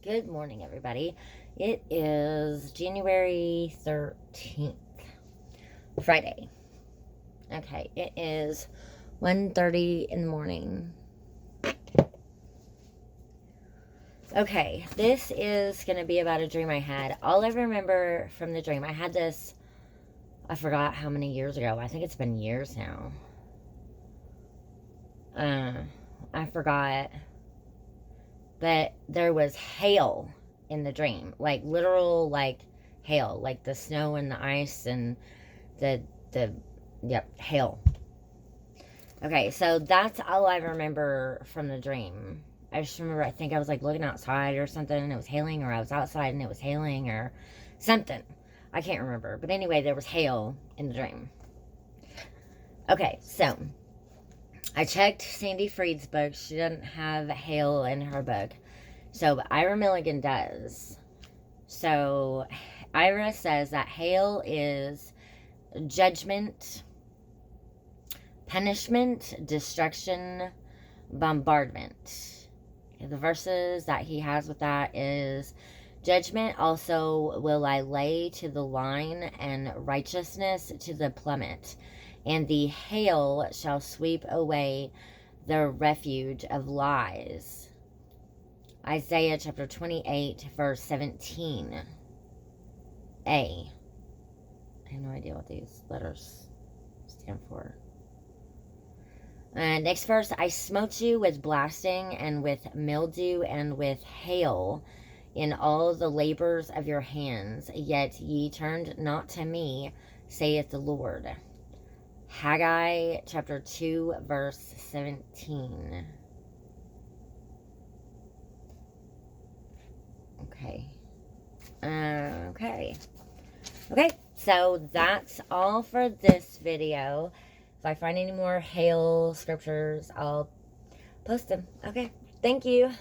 Good morning, everybody. It is January 13th, Friday. Okay, it is 1:30 in the morning. Okay, this is going to be about a dream I had. All I remember from the dream, I had this, I forgot how many years ago. I think it's been years now. I forgot. But there was hail in the dream, like literal, like hail, like the snow and the ice and the hail. Okay, so that's all I remember from the dream. I just remember, I think I was like looking outside or something and it was hailing, or I was outside and it was hailing or something. I can't remember. But anyway, there was hail in the dream. Okay, so I checked Sandy Fried's book. She doesn't have hail in her book. So Ira Milligan does. So Ira says that hail is judgment, punishment, destruction, bombardment. The verses that he has with that is, judgment also will I lay to the line, and righteousness to the plummet. And the hail shall sweep away the refuge of lies. Isaiah chapter 28, verse 17. A. I have no idea what these letters stand for. Next verse, I smote you with blasting and with mildew and with hail in all the labors of your hands, yet ye turned not to me, saith the Lord. Haggai chapter 2, verse 17. Okay, so that's all for this video. If I find any more hail scriptures, I'll post them. Okay, thank you.